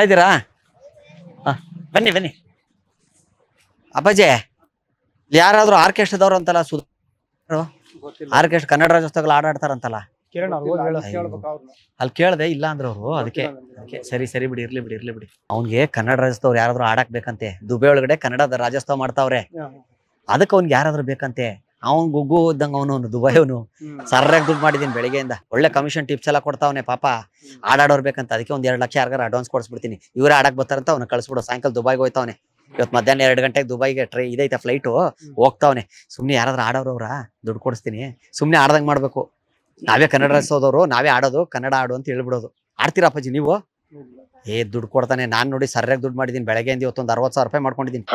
ಇದ್ದೀರಾ? ಹಾಂ ಬನ್ನಿ ಬನ್ನಿ. ಅಪ್ಪಾಜಿ ಯಾರಾದರೂ ಆರ್ಕೆಸ್ಟ್ರಾದವ್ರು ಅಂತಲ್ಲ, ಆರ್ಕೆಸ್ಟ್ರಾ ಕನ್ನಡ ರಾಜ್ಯೋತ್ಸವಗಳು ಆಡಾಡ್ತಾರಂತಲ್ಲ, ಅಲ್ಲಿ ಕೇಳ್ದೆ ಇಲ್ಲ ಅಂದ್ರೆ ಅವರು. ಅದಕ್ಕೆ ಸರಿ ಬಿಡಿ, ಇರ್ಲಿ ಬಿಡಿ. ಅವ್ನಿಗೆ ಕನ್ನಡ ರಾಜ್ಯೋತ್ಸವ ಯಾರಾದ್ರೂ ಆಡಕ್ ಬೇಕಂತೆ. ದುಬೈ ಒಳಗಡೆ ಕನ್ನಡದ ರಾಜ್ಯೋತ್ಸವ ಮಾಡ್ತಾವ್ರೆ, ಅದಕ್ಕೆ ಅವ್ನಿಗೆ ಯಾರಾದ್ರೂ ಬೇಕಂತೆ. ಅವ್ನ್ ಗುಗ್ಗು ಇದ್ದಂಗ ಅವನು ದುಬೈ ಅವನು ಸರ್ರಾಗಿ ದುಡ್ಡು ಮಾಡಿದೀನಿ ಬೆಳಿಗ್ಗೆಯಿಂದ. ಒಳ್ಳೆ ಕಮಿಷನ್ ಟಿಪ್ಸ್ ಎಲ್ಲ ಕೊಡ್ತಾವನೆ ಪಾಪ. ಆಡಾಡೋರ್ ಬೇಕಂತ, ಅದಕ್ಕೆ ಒಂದ್ 2 ಲಕ್ಷ ಯಾರಿಗಾರ ಅಡ್ವಾನ್ಸ್ ಕೊಡ್ಸ್ಬಿಡ್ತೀನಿ. ಇವರೇ ಆಡಕ್ ಬರ್ತಾರಂತ ಅವ್ನ ಕಳ್ಸ್ಬಿಡು. ಸಾಯಂಕಾಲ ದುಬೈಗೆ ಹೋಯ್ತಾವನೆ. ಇವತ್ತು ಮಧ್ಯಾಹ್ನ 2 ಗಂಟೆಗೆ ದುಬೈಗೆ ಇದೈತೆ ಫ್ಲೈಟು, ಹೋಗ್ತಾವನೆ. ಸುಮ್ನೆ ಯಾರಾದ್ರೂ ಆಡೋರವ್ರ ದುಡ್ಡು ಕೊಡಿಸ್ತೀನಿ, ಸುಮ್ನೆ ಆಡ್ದಂಗ್ ಮಾಡ್ಬೇಕು. ನಾವೇ ಕನ್ನಡ ರಾಜ್ಯೋತ್ಸವದವ್ರು, ನಾವೇ ಆಡೋದು, ಕನ್ನಡ ಆಡು ಅಂತ ಹೇಳ್ಬಿಡೋದು. ಆಡ್ತೀರಾ ಅಪ್ಪಾಜಿ ನೀವು? ದುಡ್ಡು ಕೊಡ್ತಾನೆ. ನಾನ್ ನೋಡಿ ಸರ್ಯಾಗಿ ದುಡ್ಡು ಮಾಡಿದೀನಿ. ಬೆಳಗ್ಗೆಯಿಂದ ಇವತ್ತೊಂದು 60,000 ರೂಪಾಯಿ ಮಾಡ್ಕೊಂಡಿದ್ದೀನಿ.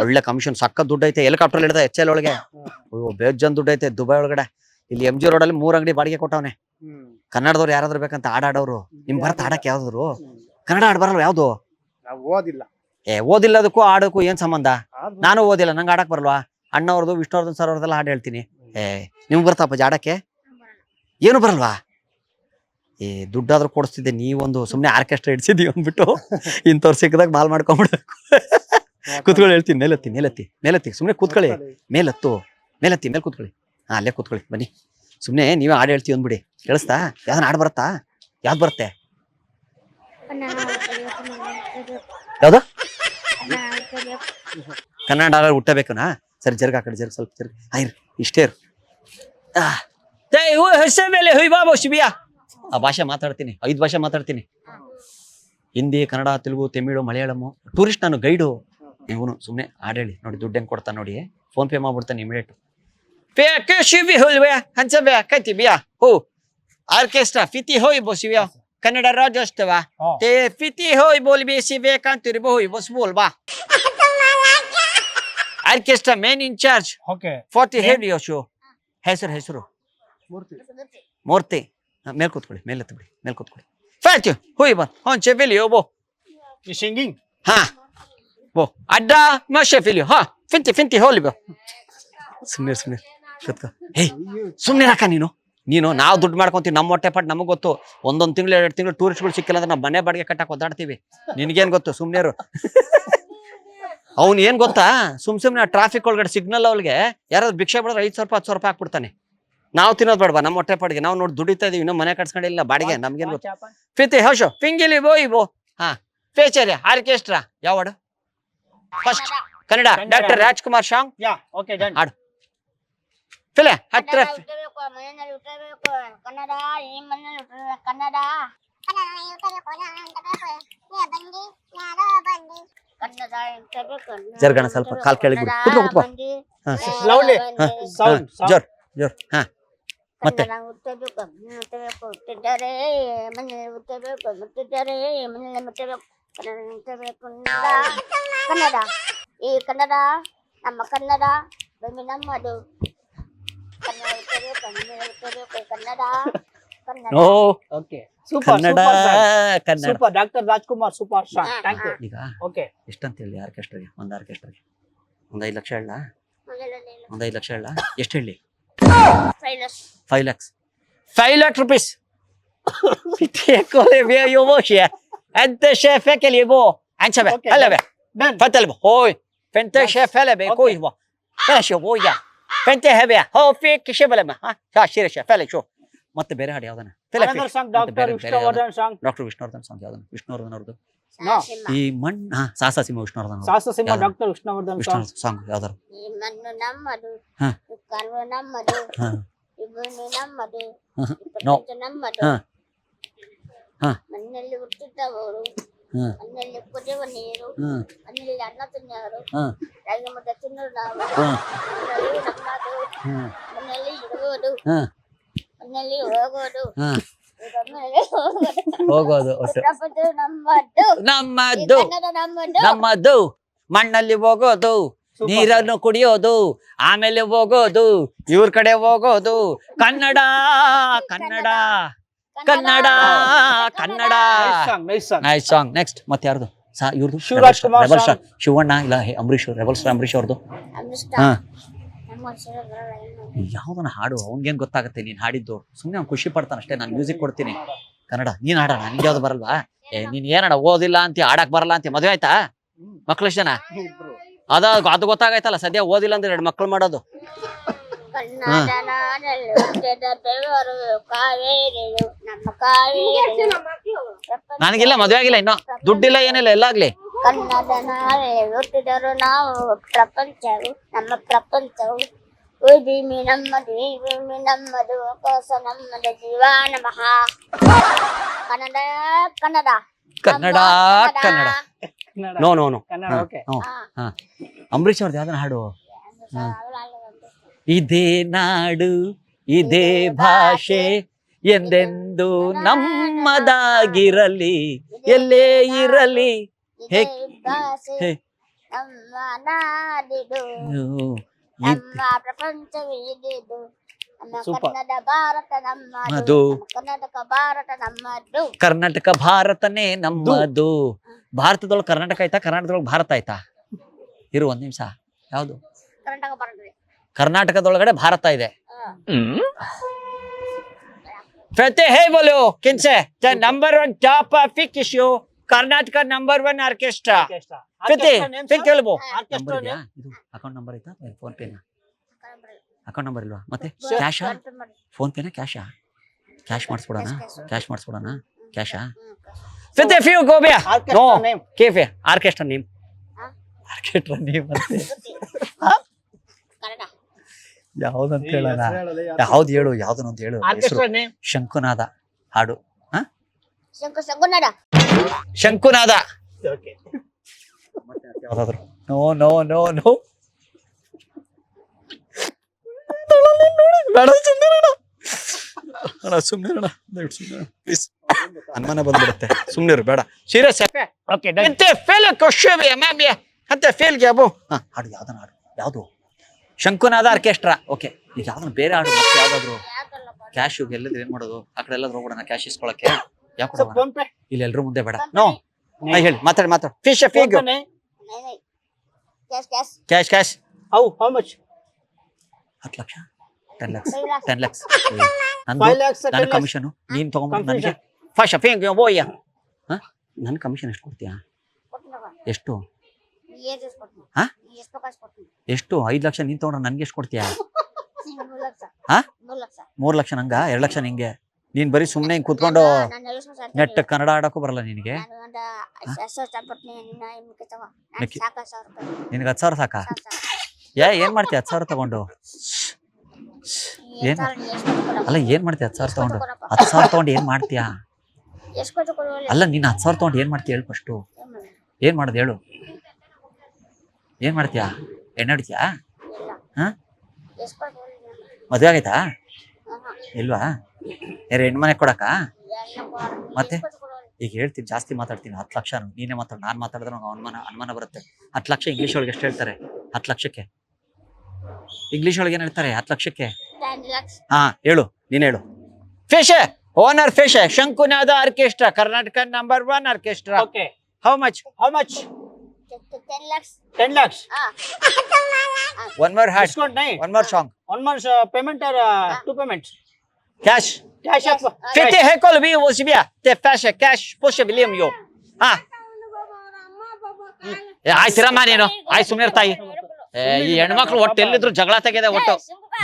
ಒಳ್ಳೆ ಕಮಿಷನ್, ಸಕ್ಕ ದುಡ್ಡು ಐತೆ. ಹೆಲಿಕಾಪ್ಟರ್ ಹಿಡ್ದ HL ಒಳಗೆ ಬೇಜನ್ ದುಡ್ಡು ಐತೆ ದುಬೈ ಒಳಗಡೆ. ಇಲ್ಲಿ MG ರೋಡಲ್ಲಿ 3 ಅಂಗಡಿ ಬಾಡಿಗೆ ಕೊಟ್ಟವನೆ. ಕನ್ನಡದವ್ರು ಯಾರಾದ್ರೂ ಬೇಕಂತ ಆಡಾಡೋರು. ನಿಮ್ ಬರತ್ತ ಆಡಕ್ ಯಾವ್ದಾದ್ರು? ಕನ್ನಡ ಆಡ್ ಬರಲ್ವ ಯಾವ್ದು? ಓದಿಲ್ಲದಕ್ಕೂ ಆಡೋಕ್ಕೂ ಏನ್ ಸಂಬಂಧ? ನಾನು ಓದಿಲ್ಲ, ನಂಗೆ ಆಡಕ್ ಬರಲ್ವಾ? ಅಣ್ಣವ್ರದ್ದು, ವಿಷ್ಣುವರ್ಧನ್ ಸರ್ ಅವ್ರದೆಲ್ಲ ಹಾಡು ಹೇಳ್ತೀನಿ. ನಿಮ್ಗೆ ಬರ್ತಾಪ್ಪ ಆಡಕ್ಕೆ? ಏನು ಬರಲ್ವಾ? ದುಡ್ಡಾದ್ರೂ ಕೊಡಿಸ್ತಿದ್ದೆ. ನೀವೊಂದು ಸುಮ್ನೆ ಆರ್ಕೆಸ್ಟ್ರಾ ಇಡ್ಸಿದೀವಿ ಅಂದ್ಬಿಟ್ಟು ಇಂಥವ್ರು ಸಿಕ್ಕದಾಗ ಬಾಲ್ ಮಾಡ್ಕೊಂಡ್ಬಿಡ್ಬೇಕು. ಕೂತ್ಕೊಳ್ಳಿ, ಹೇಳ್ತೀನಿ. ಮೇಲತ್ತಿ ಸುಮ್ನೆ ಕೂತ್ಕೊಳ್ಳಿ. ಮೇಲತ್ತು ಮೇಲೆ ಕೂತ್ಕೊಳ್ಳಿ. ಅಲ್ಲೇ ಕೂತ್ಕೊಳ್ಳಿ. ಬನ್ನಿ, ಸುಮ್ನೆ ನೀವೇ ಹಾಡು ಹೇಳ್ತೀವಿ ಅಂದ್ಬಿಡಿ. ಕೇಳಿಸ್ತಾ? ಯಾವ್ದನ್ನ ಹಾಡು ಬರುತ್ತಾ? ಯಾವ್ದು ಬರುತ್ತೆ? ಯಾವ್ದು? ಕನ್ನಡ ಹುಟ್ಟಬೇಕನಾ? ಸರಿ, ಜರ್ಗ ಆ ಕಡೆ, ಜರ್ಗ ಸ್ವಲ್ಪ ಜರ್ಗ. ಇಷ್ಟೇ ಇರು. ಆ ಭಾಷೆ ಮಾತಾಡ್ತೀನಿ, 5 ಭಾಷೆ ಮಾತಾಡ್ತೀನಿ. ಹಿಂದಿ, ಕನ್ನಡ, ತೆಲುಗು, ತಮಿಳು, ಮಲಯಾಳಂ. ಟೂರಿಸ್ಟ್ ನಾನು, ಗೈಡು. ಇವನು ಸುಮ್ಮನೆ ಹಾಡೇಳಿ ನೋಡಿ. ದುಡ್ಡು ಹೆಂಗೆ ಕೊಡ್ತಾನೆ ನೋಡಿ. ಫೋನ್ ಪೇ ಮಾಡ್ಬಿಡ್ತಾನೆ ಇಮಿಡಿಯೇಟ್. ಆರ್ಕೆಸ್ಟ್ರಾ ಫಿತಿ ಹೋಯ್ ಬೋಸಿವ್ಯಾ ಕನ್ನಡ ರಾಜ್ಯೋತ್ಸವ ತೇ ಫಿತಿ ಹೋಯ್ ಬೋಲ್ ಬೇಸಿವೆ ಕಾಂತಿರಿ ಬೋಯ್ ಬಸ್ ಬೋಲ್ ಬಾ. Orchestra main in charge. Okay, 40 ಹೆಡ್ ಯೋ ಶೋ. ಹೆಸರು ಮೂರ್ತಿ. ಮೇಲ್ ಕೂತ್ಕೊಳ್ಳಿ, ಮೇಲೆ ಕೂತ್ಕೊಳ್ಳಿ. ಫ್ಯಾಚು ಹೋಯ್ ಬಾ. ಚೆಫಿಲಿಯೋ ಬೋ ಸಿಂಗಿಂಗ್. ಹಾ ಬೋ ಅಡ್ಡ ಮಶೆಫಿಲಿಯೋ. ಹಾ ಫಿಂತಿ ಹೋಲಿ ಬೋ. ಸುಮ್ಮನೆ ಕೂತ್ಕೋ. ಸುಮ್ಮನೆ ರಾಕ ನೀನು ನಾವು ದುಡ್ಡು ಮಾಡ್ಕೊಂತೀವಿ. ನಮ್ಮ ಹೊಟ್ಟೆ ಪಾಟ್ ನಮಗೆ ಗೊತ್ತು. 1 ತಿಂಗಳು 2 ತಿಂಗಳು ಟೂರಿಸ್ಟ್ಗಳು ಸಿಕ್ಕಿಲ್ಲ ಅಂದ್ರೆ ನಾವು ಮನೆ ಬಾಡಿಗೆ ಕಟ್ಟಕ್ಕೆ ಒದ್ದಾಡ್ತೀವಿ. ನಿನ್ಗೇನ್ ಗೊತ್ತು? ಸುಮ್ನೆರು. ಅವ್ನು ಏನ್ ಗೊತ್ತಾ, ಸುಮ್ನೆ ಟ್ರಾಫಿಕ್ ಒಳಗಡೆ ಸಿಗ್ನಲ್ ಅವಳಿಗೆ ಯಾರಾದ್ರು ಭಿಕ್ಷೆ ಬಿಡೋದ್ರೆ 500 ರೂಪಾಯಿ 10 ರೂಪಾಯಿ ಹಾಕ್ಬಿಡ್ತಾನೆ. ನಾವು ತಿನ್ನೋದು ಬೇಡವಾ? ನಮ್ಮ ಹೊಟ್ಟೆ ಪಾಡಿಗೆ ನಾವು ನೋಡಿ ದುಡಿತಾ ಇದೀವಿ. ಇನ್ನೂ ಮನೆ ಕಟ್ಸ್ಕೊಂಡಿಲ್ಲ ಬಾಡಿಗೆ. ನಮ್ಗೇನ್ ಗೊತ್ತು? ಫಿತಿ ಹೌಶೋ ಫಿಂಗಿಲಿ ಬೋ. ಹಾ ಫೇಚರಿ ಆರ್ಕೆಸ್ಟ್ರಾ. ಯಾವ ಹಾಡು? First Kannada. Doctor Rajkumar song. ಹಾಡು ಫಿಲೆ ಹತ್ರ. ಜರ್ಗಣ ಸ್ವಲ್ಪ ಕಾಲ್ ಕೆಳಗೆ ಕುತ್ಕೋ. ಜೋರ್. ಹಾ ಮತ್ತೆ ಕನ್ನಡ ಈ ಕನ್ನಡ ನಮ್ಮ ಕನ್ನಡ ನಮ್ಮದು. Doctor Rajkumar super song. Thank you. ಈಗ ಎಷ್ಟಂತ ಹೇಳಿ ಆರ್ಕೆಸ್ಟ್ರಾಗೆ? ಒಂದು ಆರ್ಕೆಸ್ಟ್ರಾಗೆ 5 ಲಕ್ಷ ಹೇಳ? 5 ಲಕ್ಷ ಹೇಳ? ಎಷ್ಟು ಹೇಳಿ? 5 lakhs. 5 lakh rupees. انت شايفك اللي بو انت بقى هلا بقى فتل هوي فانت شايف هلا بقى كويس بقى ماشي بويا فانت هبه هو فيك شبل ما ها شير شايف هلا شوف ಮತ್ತೆ ಬೇರೆ ಹಾಡು ಯಾವ್ದನ? Doctor Vishnuvardhan song. Doctor Vishnuvardhan song ಯಾವ್ದನ? ವಿಷ್ಣುವರ್ಧನ್ ಅವ್ರದ್ದು ಈ ಮಣ್ಣು. ಸಾಹಸ ವಿಷ್ಣುವರ್ಧನ್ ಡಾಕ್ಟರ್ ವಿಷ್ಣುವರ್ಧನ್ ಸಾಂಗ್ ಯಾವ್ದಾರು? ಈ ಮಣ್ಣು ನಮ್ಮದು, ಕರ್ವ ನಮ್ಮದು, ಇಬ್ಬರು ನಮ್ಮದು, ನಮ್ಮದು. ಮಣ್ಣಲ್ಲಿ ಹುಟ್ಟಿದವರು, ಮಣ್ಣಲ್ಲಿ ಕುಡಿಯುವ ನೀರು, ಮಣ್ಣಲ್ಲಿ ಅನ್ನ ತಿನ್ನೋರು, ರಾಗಿ ಮುದ್ದೆ ತಿನ್ನೋರು ನಾವು. ನಮ್ಮದು ಮಣ್ಣಲ್ಲಿ ಇರುವುದು, ಮಣ್ಣಲ್ಲಿ ಹೋಗೋದು, ನಮ್ಮದು. ಮಣ್ಣಲ್ಲಿ ಹೋಗೋದು, ನೀರನ್ನು ಕುಡಿಯೋದು, ಆಮೇಲೆ ಹೋಗೋದು, ಇವ್ರ ಕಡೆ ಹೋಗೋದು. Kannada Kannada Kannada Kannada. Nice song. Next ಮತ್ತೆ ಯಾರ್ದು? ಇವ್ರದ್ದು ಶಿವಣ್ಣ ಇಲ್ಲ ಅಂಬರೀಶ್, ರೆಬಲ್ ಸ್ಟಾರ್ ಅಂಬರೀಶ್ ಅವ್ರದ್ದು. ಯಾವ್ದನ್ನ ಹಾಡು? ಅವ್ನಿಗೇನ್ ಗೊತ್ತಾಗತ್ತೆ ನೀನ್ ಹಾಡಿದ್ದು? ಸುಮ್ನೆ ಅವ್ನು ಖುಷಿ ಪಡ್ತಾನ ಅಷ್ಟೇ. ನಾನು ಮ್ಯೂಸಿಕ್ ಕೊಡ್ತೀನಿ. ಕನ್ನಡ ನೀನ್ ಹಾಡೋಣ, ನಿಂಗೆ ಯಾವ್ದು ಬರಲ್ವಾ? ನೀನ್ ಏನಣ್ಣ ಓದಿಲ್ಲ ಅಂತ, ಆಡಕ್ ಬರಲ್ಲ ಅಂತ, ಮದ್ವೆ ಆಯ್ತಾ? ಮಕ್ಳು ಎಷ್ಟ್ ಜನ? ಅದು ಗೊತ್ತಾಗೈತಲ್ಲ, ಸದ್ಯ ಓದಿಲ್ಲ ಅಂದ್ರೆ 2 ಮಕ್ಳು ಮಾಡೋದು. ಕನ್ನಡ ನಾಡಲ್ಲಿ ಹುಟ್ಟಿದ ಬೆವರು ಕಾವೇರಿಯು ನಮ್ಮ ಕಾವೇರಿಯು. ನನಗಿಲ್ಲ, ಮದ್ವೆ ಆಗಿಲ್ಲ ಇನ್ನು, ದುಡ್ಡಿಲ್ಲ ಏನಿಲ್ಲ, ಎಲ್ಲಾಗ್ಲಿ. ಕನ್ನಡ ನಾಡಲ್ಲಿ ಹುಟ್ಟಿದರು ನಾವು, ಪ್ರಪಂಚವು ನಮ್ಮ ಪ್ರಪಂಚವು. ಭೂಮಿ ನಮ್ಮದು, ಈ ಭೂಮಿ ನಮ್ಮದು, ಆಕಾಶ ನಮ್ಮದು, ಜೀವ ನಮಃ. Kannada Kannada Kannada Kannada. No no no. Kannada okay. Ambareesh ಅವ್ರದ್ದು ಯಾವ್ದನ ಹಾಡು? ಇದೇ ನಾಡು ಇದೇ ಭಾಷೆ ಎಂದೆಂದು ನಮ್ಮದಾಗಿರಲಿ, ಎಲ್ಲೇ ಇರಲಿ. ಹೇ ಹೇ ನಮ್ಮ ನಾಡಿದು, ನಮ್ಮ ಪ್ರಪಂಚವೇ ಇದಿದು. ನಮ್ಮ ಕನ್ನಡ ಭಾರತ ನಮ್ಮದು, ಕರ್ನಾಟಕ ಭಾರತ ನಮ್ಮದು. ಕರ್ನಾಟಕ ಭಾರತನೇ ನಮ್ಮದು. ಭಾರತದೊಳಗೆ ಕರ್ನಾಟಕ ಆಯ್ತಾ? ಕರ್ನಾಟಕದೊಳಗೆ ಭಾರತ ಆಯ್ತಾ? ಇರು 1 ನಿಮಿಷ. ಯಾವ್ದು? ಕರ್ನಾಟಕ ಭಾರತವೇ. ಕರ್ನಾಟಕದೊಳಗಡೆ ಭಾರತ ಇದೆ. ಫತೆ ಹೇ ಬೋಲೋ ಕಿನ್ಸೆ the number 1 top pick issue Karnataka number 1 orchestra. ಫತೆ ಪಿಕ್ ಹೇಳ್ಬೋ. ಇದು ಅಕೌಂಟ್ ನಂಬರ್ ಐತಾ? ಫೋನ್ ಪೇನಾ? ಅಕೌಂಟ್ ನಂಬರ್ ಇಲ್ವಾ? ಮತ್ತೆ ಕ್ಯಾಶಾ? ಫೋನ್ ಪೇನಾ ಕ್ಯಾಶಾ? ಕ್ಯಾಶ್ ಮಾಡಿಸ್ಬಿಡೋಣ, ಕ್ಯಾಶ್ ಮಾಡಿಸ್ಬಿಡೋಣ. ಕ್ಯಾಶಾ? ಫತೆ ಫ್ಯೂ ಗೋಬಿಯಾ ನೋ ಕೇಫೆ ಆರ್ಕೆಸ್ಟ್ರಾ ನೇಮ್. ಆರ್ಕೆಸ್ಟ್ರಾ ನೇಮ್ ಅಂತೆ. ಕನ್ನಡ ಯಾವ್ದಂತ ಹೇಳೋಣ? ಯಾವ್ದು ಹೇಳು, ಯಾವ್ದನ್ನೊಂದು ಹೇಳು. ಹೆಸರು ಶಂಕುನಾದ ಹಾಡು. ಶಂಕುನಾದ. ಶಂಕುನಾದ ಯಾವ್ದಾದ್ರು? ನೋ ನೋ ನೋ ನೋ ಬೇಡ, ಸುಮ್ಮನೆ ಪ್ಲೀಸ್. ಅನುಮಾನ ಬಂದ್ಬಿಡುತ್ತೆ, ಸುಮ್ಮನೆ ಬೇಡ. ಸೀರಿಯಸ್ ಓಕೆ ಅಂತೆ ಫೇಲ್ ಕ್ವಶ್ಚನ್ ಮ್ಯಾಮ್ ಅಂತೆ ಫೇಲ್ ಗ್ಯಾಬು. ಹಾಡು ಯಾವ್ದನ್ನ ಹಾಡು? ಯಾವುದು? ಶಂಕುನಾದ ಆರ್ಕೆಸ್ಟ್ರಾ. ಓಕೆ, ಈಗ ಯಾವ್ದನ್ನ ಬೇರೆ ಹಾಡು? ಮತ್ತೆ ಯಾವ್ದಾದ್ರು? ಕ್ಯಾಶ್ ಎಲ್ಲಾದ್ರೂ ಏನ್ ಮಾಡೋದು? ಆ ಕಡೆ ಎಲ್ಲಾದ್ರೂ ಹೋಗೋಣ ಕ್ಯಾಶ್ ಇಸ್ಕೊಳಕ್ಕೆ. ಯಾಕೆ ಫೋನ್ ಪೇ? ಇಲ್ಲಿ ಎಲ್ರು ಮುಂದೆ ಬೇಡ. ನೋ ಹೇಳಿ, ಮಾತಾಡು. Fish fig cash cash. How much? 10 lakh 10 lakh 10 lakh. 5 lakhs, ನನ್ನ ಕಮಿಷನ್ ನೀನ್ ತಗೊಂಡ್ಬಿಟ್ಟು ನನಗೆ ಫಸ್ಟ್ ಫಿಂಗ್ ಬೋಯ್ಯ. ನನ್ನ ಕಮಿಷನ್ ಎಷ್ಟು ಕೊಡ್ತೀಯಾ? ಎಷ್ಟು? ಹಾ? ಎಷ್ಟು? 5 ಲಕ್ಷ ನೀನ್ ತಗೊಂಡ್ರೆ ನನ್ಗೆ ಎಷ್ಟು ಕೊಡ್ತೀಯಾ? 3 ಲಕ್ಷ ನಂಗ, 2 ಲಕ್ಷ ನಿಂಗೆ. ನೀನ್ ಬರೀ ಸುಮ್ನೆ ಹಿಂಗ್ ಕೂತ್ಕೊಂಡು ನೆಟ್ ಕನ್ನಡ ಆಡಕ್ಕೂ ಬರಲ್ಲ ನಿನಗೆ. ನಿನಗೆ 10,000 ಸಾಕಾ? ಏನ್ ಮಾಡ್ತೀಯ 10,000 ತಗೊಂಡು? ಏನ್ ಅಲ್ಲ, ಏನ್ ಮಾಡ್ತೀಯ 10,000 ತಗೊಂಡು? 10,000 ತಗೊಂಡು ಏನ್ ಮಾಡ್ತೀಯಾ? ಅಲ್ಲ, ನೀನ್ 10,000 ತಗೊಂಡು ಏನ್ ಮಾಡ್ತೀಯ ಹೇಳು ಫಸ್ಟು. ಏನ್ ಮಾಡೋದು ಹೇಳು? ಏನ್ ಮಾಡ್ತೀಯಾ? ಎಣ್ಣೆ ಹೊಡಿತೀಯಾ? ಮದ್ವೆ ಆಗೈತಾ? ಇಲ್ವಾ? ಹೆಣ್ಣು ಮನೆ ಕೊಡಕ? ಮತ್ತೆ ಈಗ ಹೇಳ್ತೀನಿ, ಜಾಸ್ತಿ ಮಾತಾಡ್ತೀನಿ. 10 ಲಕ್ಷ ನೀನೇ ಮಾತಾಡು, ನಾನ್ ಮಾತಾಡಿದ್ರೆ ಅನುಮಾನ ಬರುತ್ತೆ. 10 ಲಕ್ಷ ಇಂಗ್ಲೀಷ್ ಒಳಗೆ ಎಷ್ಟು ಹೇಳ್ತಾರೆ? 10 ಲಕ್ಷಕ್ಕೆ ಇಂಗ್ಲೀಷ್ ಒಳಗೆ ಏನ್ ಹೇಳ್ತಾರೆ? 10 ಲಕ್ಷಕ್ಕೆ ಹೇಳು, ನೀನ್ ಹೇಳು. Fish owner fish Shankunada orchestra Karnataka number 1 orchestra. Okay. How much? 10 lakhs. 10 lakhs. One more hat. Discount nahi. One more song. 1 month payment or 2 payments? Cash. Cash. Fifty hekol bi osibia. Te fashe cash poshe biliam yo. ಆಯ್ತಿರಮ್ಮ ನೀನು. ಸುಮ್ಮನೆ ಇರ್ತಾಯಿ. ಈ ಹೆಣ್ಮಕ್ಳು ಒಟ್ಟು ಎಲ್ಲಿದ್ರು ಜಗಳ ತೆಗೆದೆ. ಒಟ್ಟು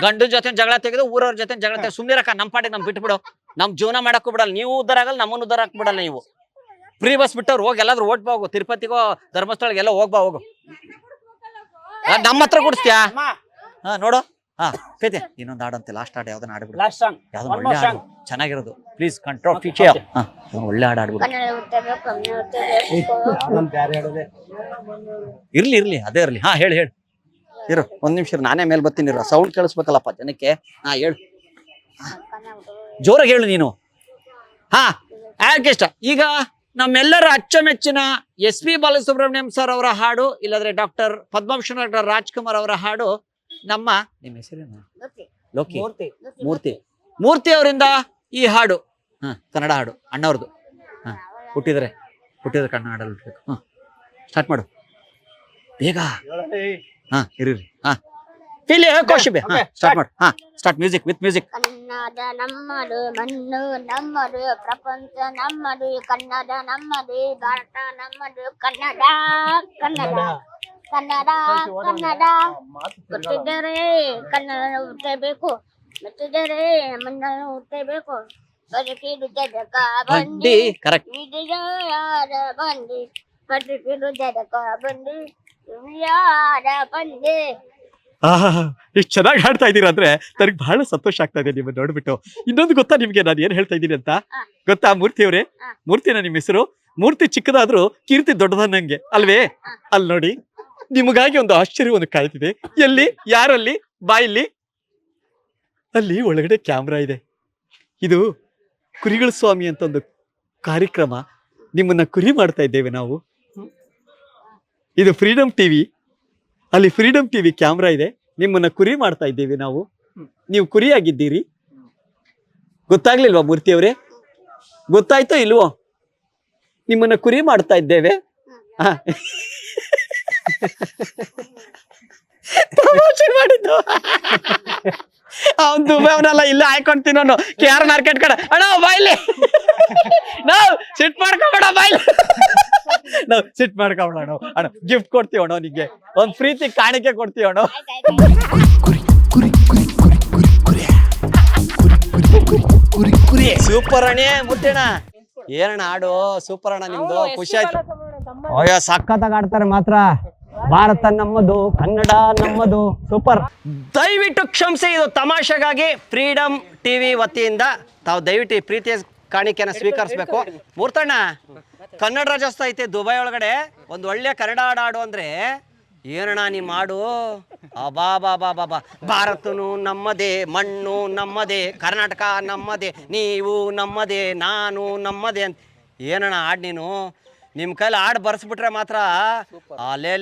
ಗಂಡನ ಜೊತೆ ಜಗಳ ತೆಗೆದು, ಊರವ್ರ ಜೊತೆ ಜಗಳ ತೆಗೆದು ಸುಮ್ಮನಿರಕ್ಕ. ನಮ್ಮ ಪಾಟಿಗೆ ನಮ್ ಬಿಟ್ಬಿಡು. ನಮ್ ಜೀವನ ಮಾಡಕ್ಕೂ ಬಿಡಲ್ಲ. ನೀವು ಉದ್ದಾರ ಆಗಲ್ಲ, ನಮ್ಮನ್ನು ಉದ್ದಾರ ಹಾಕ್ ಬಿಡಲ್ಲ ನೀವು. ಫ್ರೀ ಬಸ್ ಬಿಟ್ಟವ್ರು ಹೋಗಿ ಎಲ್ಲಾದ್ರೂ ಓಟ್ ಬಾ ಹೋಗು. ತಿರುಪತಿಗೋ ಧರ್ಮಸ್ಥಳಕ್ಕೆ ಎಲ್ಲ ಹೋಗ್ಬಾ ಹೋಗು. ನಮ್ಮ ಹತ್ರ ಕೊಡಿಸ್ತೀಯಾ? ನೋಡು. ಫೇತೆ ಇನ್ನೊಂದು ಹಾಡಂತೆ, ಲಾಸ್ಟ್ ಹಾಡು ಯಾವ್ದನ್ನ ಆಡ್ಬಿಡು. ಯಾವ್ದನ್ನ ಒಳ್ಳೆ ಹಾಡು, ಚೆನ್ನಾಗಿರೋದು. Please control feature. ಒಳ್ಳೆ ಹಾಡು ಆಡ್ಬಿಡು. ಇರ್ಲಿ ಅದೇ ಇರ್ಲಿ. ಹೇಳಿ ಇರು 1 ನಿಮಿಷ. ನಾನೇ ಮೇಲೆ ಬರ್ತೀನಿ. ಸೌಂಡ್ ಕೇಳಿಸ್ಬೇಕಲ್ಲಪ್ಪ ಜನಕ್ಕೆ. ಹೇಳು, ಜೋರಾಗಿ ಹೇಳು ನೀನು. ಆರ್ಕೆಸ್ಟ್ರಾ. ಈಗ ನಮ್ಮೆಲ್ಲರ ಅಚ್ಚಮೆಚ್ಚಿನ SP ಬಾಲಸುಬ್ರಹ್ಮಣ್ಯಂ ಸರ್ ಅವರ ಹಾಡು, ಇಲ್ಲದ್ರೆ ಡಾಕ್ಟರ್ ಪದ್ಮಭೂಷಣ ಡಾಕ್ಟರ್ ರಾಜ್ಕುಮಾರ್ ಅವರ ಹಾಡು. ನಿಮ್ಮ ಹೆಸರೇನು? ಲೋಕಿ ಮೂರ್ತಿ ಅವರಿಂದ ಈ ಹಾಡು. ಕನ್ನಡ ಹಾಡು, ಅಣ್ಣವ್ರದ್ದು. ಹುಟ್ಟಿದ್ರೆ ಕನ್ನಡ ಹಾಡಲ್ಲಿ ಹುಟ್ಟಬೇಕು. ಸ್ಟಾರ್ಟ್ ಮಾಡು ಬೇಗ. ಇರಿ. ಫೀಲ್ ಕೋಶಿಬೆ. ಸ್ಟಾರ್ಟ್ ಮಾಡು. Start music with music. Kannada ನಮ್ಮದು, ಮಣ್ಣು ನಮ್ಮದು, ಪ್ರಪಂಚ ನಮ್ಮದು, ಕನ್ನಡ ನಮ್ಮದು, ಭಾರತ ನಮ್ಮದು, ಕನ್ನಡ ಕನ್ನಡ ಕನ್ನಡ ಕನ್ನಡ. ಹುಟ್ಟಿದರೆ ಕನ್ನಡ ಹುಟ್ಟಬೇಕು, ಮೆಟ್ಟಿದರೆ ಮಣ್ಣನ್ನು ಹುಟ್ಟಬೇಕು. ಬದುಕಿದು ಜಗಕ ಬಂಡಿ, ಕರೆಕ್ಟ್. ಯಾರ ಬಂಡಿ, ಬದುಕಿದು ಜಗಕ ಬಂಡಿ, ಯಾರ ಬಂಡಿ. ಎಷ್ಟು ಚೆನ್ನಾಗಿ ಹಾಡ್ತಾ ಇದ್ದೀರಾ ಅಂದ್ರೆ ನನಗೆ ಬಹಳ ಸಂತೋಷ ಆಗ್ತಾ ಇದೆ ನಿಮ್ಮನ್ನ ನೋಡ್ಬಿಟ್ಟು. ಇನ್ನೊಂದು ಗೊತ್ತಾ ನಿಮ್ಗೆ ನಾನು ಏನ್ ಹೇಳ್ತಾ ಇದ್ದೀನಿ ಅಂತ? ಗೊತ್ತಾ ಮೂರ್ತಿ ಅವರೇ? ಮೂರ್ತಿನ ನಿಮ್ಮ ಹೆಸರು? ಮೂರ್ತಿ ಚಿಕ್ಕದಾದ್ರೂ ಕೀರ್ತಿ ದೊಡ್ಡದನ್ನಂಗೆ ಅಲ್ವೇ? ಅಲ್ಲಿ ನೋಡಿ, ನಿಮಗಾಗಿ ಒಂದು ಆಶ್ಚರ್ಯವನ್ನು ಕಾಯ್ತಿದೆ. ಎಲ್ಲಿ? ಯಾರಲ್ಲಿ? ಬಾಯಲ್ಲಿ? ಅಲ್ಲಿ ಒಳಗಡೆ ಕ್ಯಾಮ್ರಾ ಇದೆ. ಇದು ಕುರಿಗಳ ಸ್ವಾಮಿ ಅಂತ ಒಂದು ಕಾರ್ಯಕ್ರಮ. ನಿಮ್ಮನ್ನ ಕುರಿ ಮಾಡ್ತಾ ಇದ್ದೇವೆ ನಾವು. ಇದು ಫ್ರೀಡಮ್ ಟಿವಿ. ಅಲ್ಲಿ ಫ್ರೀಡಮ್ ಟಿವಿ ಕ್ಯಾಮ್ರಾ ಇದೆ. ನಿಮ್ಮನ್ನ ಕುರಿ ಮಾಡ್ತಾ ಇದ್ದೇವೆ ನಾವು. ನೀವು ಕುರಿಯಾಗಿದ್ದೀರಿ. ಗೊತ್ತಾಗ್ಲಿಲ್ವಾ ಮೂರ್ತಿ ಅವರೇ? ಗೊತ್ತಾಯ್ತೋ ಇಲ್ವೋ? ನಿಮ್ಮನ್ನ ಕುರಿ ಮಾಡ್ತಾ ಇದ್ದೇವೆ. ತಮಾಷೆ ಮಾಡಿದ್ದು. ಅವ್ನು ದುಬೈವನೆಲ್ಲ ಇಲ್ಲ ಹಾಕೊಂತೀನಿ ನಾನು KR ಮಾರ್ಕೆಟ್ ಕಡೆ. ಅಣ್ಣ ಬಾಯ್ಲಿ, ನಾವು ಸಿಟ್ ಮಾಡ್ಕೊಬೇಡ ಬಾಯ್ಲಿ, ನಾವು ಸಿಟ್ ಮಾಡ್ಕೊಬೇಡ ಅಣ್ಣ. ಗಿಫ್ಟ್ ಕೊಡ್ತೀವಣ್ಣ ನಿಂಗೆ, ಒಂದ್ ಪ್ರೀತಿ ಕಾಣಿಕೆ ಕೊಡ್ತೀವಣ್ಣ. ಸೂಪರ್ ಅಣ್ಣೆ ಮುಟ್ಟಣ. ಏನಣ್ಣ ಹಾಡು ಸೂಪರ್ ಅಣ್ಣ ನಿಮ್ದು. ಖುಷಿ ಆಯ್ತು. ಅಯ್ಯೋ ಸಖತ್ತಾಗಿ ಆಡ್ತಾರೆ ಮಾತ್ರ. ಭಾರತ ನಮ್ಮದು, ಕನ್ನಡ ನಮ್ಮದು. ಸೂಪರ್. ದಯವಿಟ್ಟು ಕ್ಷಮಿಸಿ, ಇದು ತಮಾಷೆಗಾಗಿ ಫ್ರೀಡಮ್ ಟಿವಿ ವತಿಯಿಂದ ತಾವು ದಯವಿಟ್ಟು ಈ ಪ್ರೀತಿಯ ಕಾಣಿಕೆನ ಸ್ವೀಕರಿಸಬೇಕು. ಮೂರ್ತಣ್ಣ, ಕನ್ನಡ ರಾಜ್ಯೋತ್ಸವ ಐತೆ ದುಬೈ ಒಳಗಡೆ. ಒಂದು ಒಳ್ಳೆ ಕನ್ನಡ ಹಾಡು ಅಂದ್ರೆ ಏನಣ್ಣ ನಿಮ್ಮ ಹಾಡು? ಅಬಾ ಬಾ ಬಾ ಬಾ ಬಾ. ಭಾರತನು ನಮ್ಮದೇ, ಮಣ್ಣು ನಮ್ಮದೇ, ಕರ್ನಾಟಕ ನಮ್ಮದೇ, ನೀವು ನಮ್ಮದೇ, ನಾನು ನಮ್ಮದೇ ಅಂತ ಏನಣ್ಣ ಹಾಡು ನೀನು? ನಿಮ್ಮ ಕೈಲಿ ಹಾಡು ಬರ್ಸ್ಬಿಟ್ರೆ ಮಾತ್ರ ಲೇ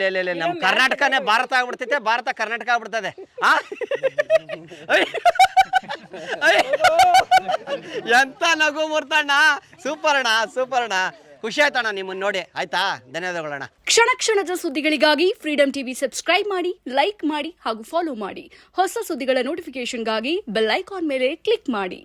ನಮ್ಮ ಕರ್ನಾಟಕನೇ ಭಾರತ ಆಗ್ಬಿಡ್ತೈತೆ, ಭಾರತ ಕರ್ನಾಟಕ ಆಗ್ಬಿಡ್ತದೆ. ಎಂತ ನಗು ಮೂರ್ತಣ್ಣ. ಸೂಪರ್ ಅಣ್ಣ, ಸೂಪರ್ ಅಣ್ಣ. ಖುಷಿ ಆಯ್ತಣ್ಣ ನಿಮ್ಮನ್ನ ನೋಡಿ. ಆಯ್ತಾ? ಧನ್ಯವಾದಗಳಣ್ಣ. ಕ್ಷಣ ಕ್ಷಣದ ಸುದ್ದಿಗಳಿಗಾಗಿ ಫ್ರೀಡಮ್ ಟಿವಿ ಸಬ್ಸ್ಕ್ರೈಬ್ ಮಾಡಿ, ಲೈಕ್ ಮಾಡಿ ಹಾಗೂ ಫಾಲೋ ಮಾಡಿ. ಹೊಸ ಸುದ್ದಿಗಳ ನೋಟಿಫಿಕೇಶನ್ಗಾಗಿ ಬೆಲ್ ಐಕಾನ್ ಮೇಲೆ ಕ್ಲಿಕ್ ಮಾಡಿ.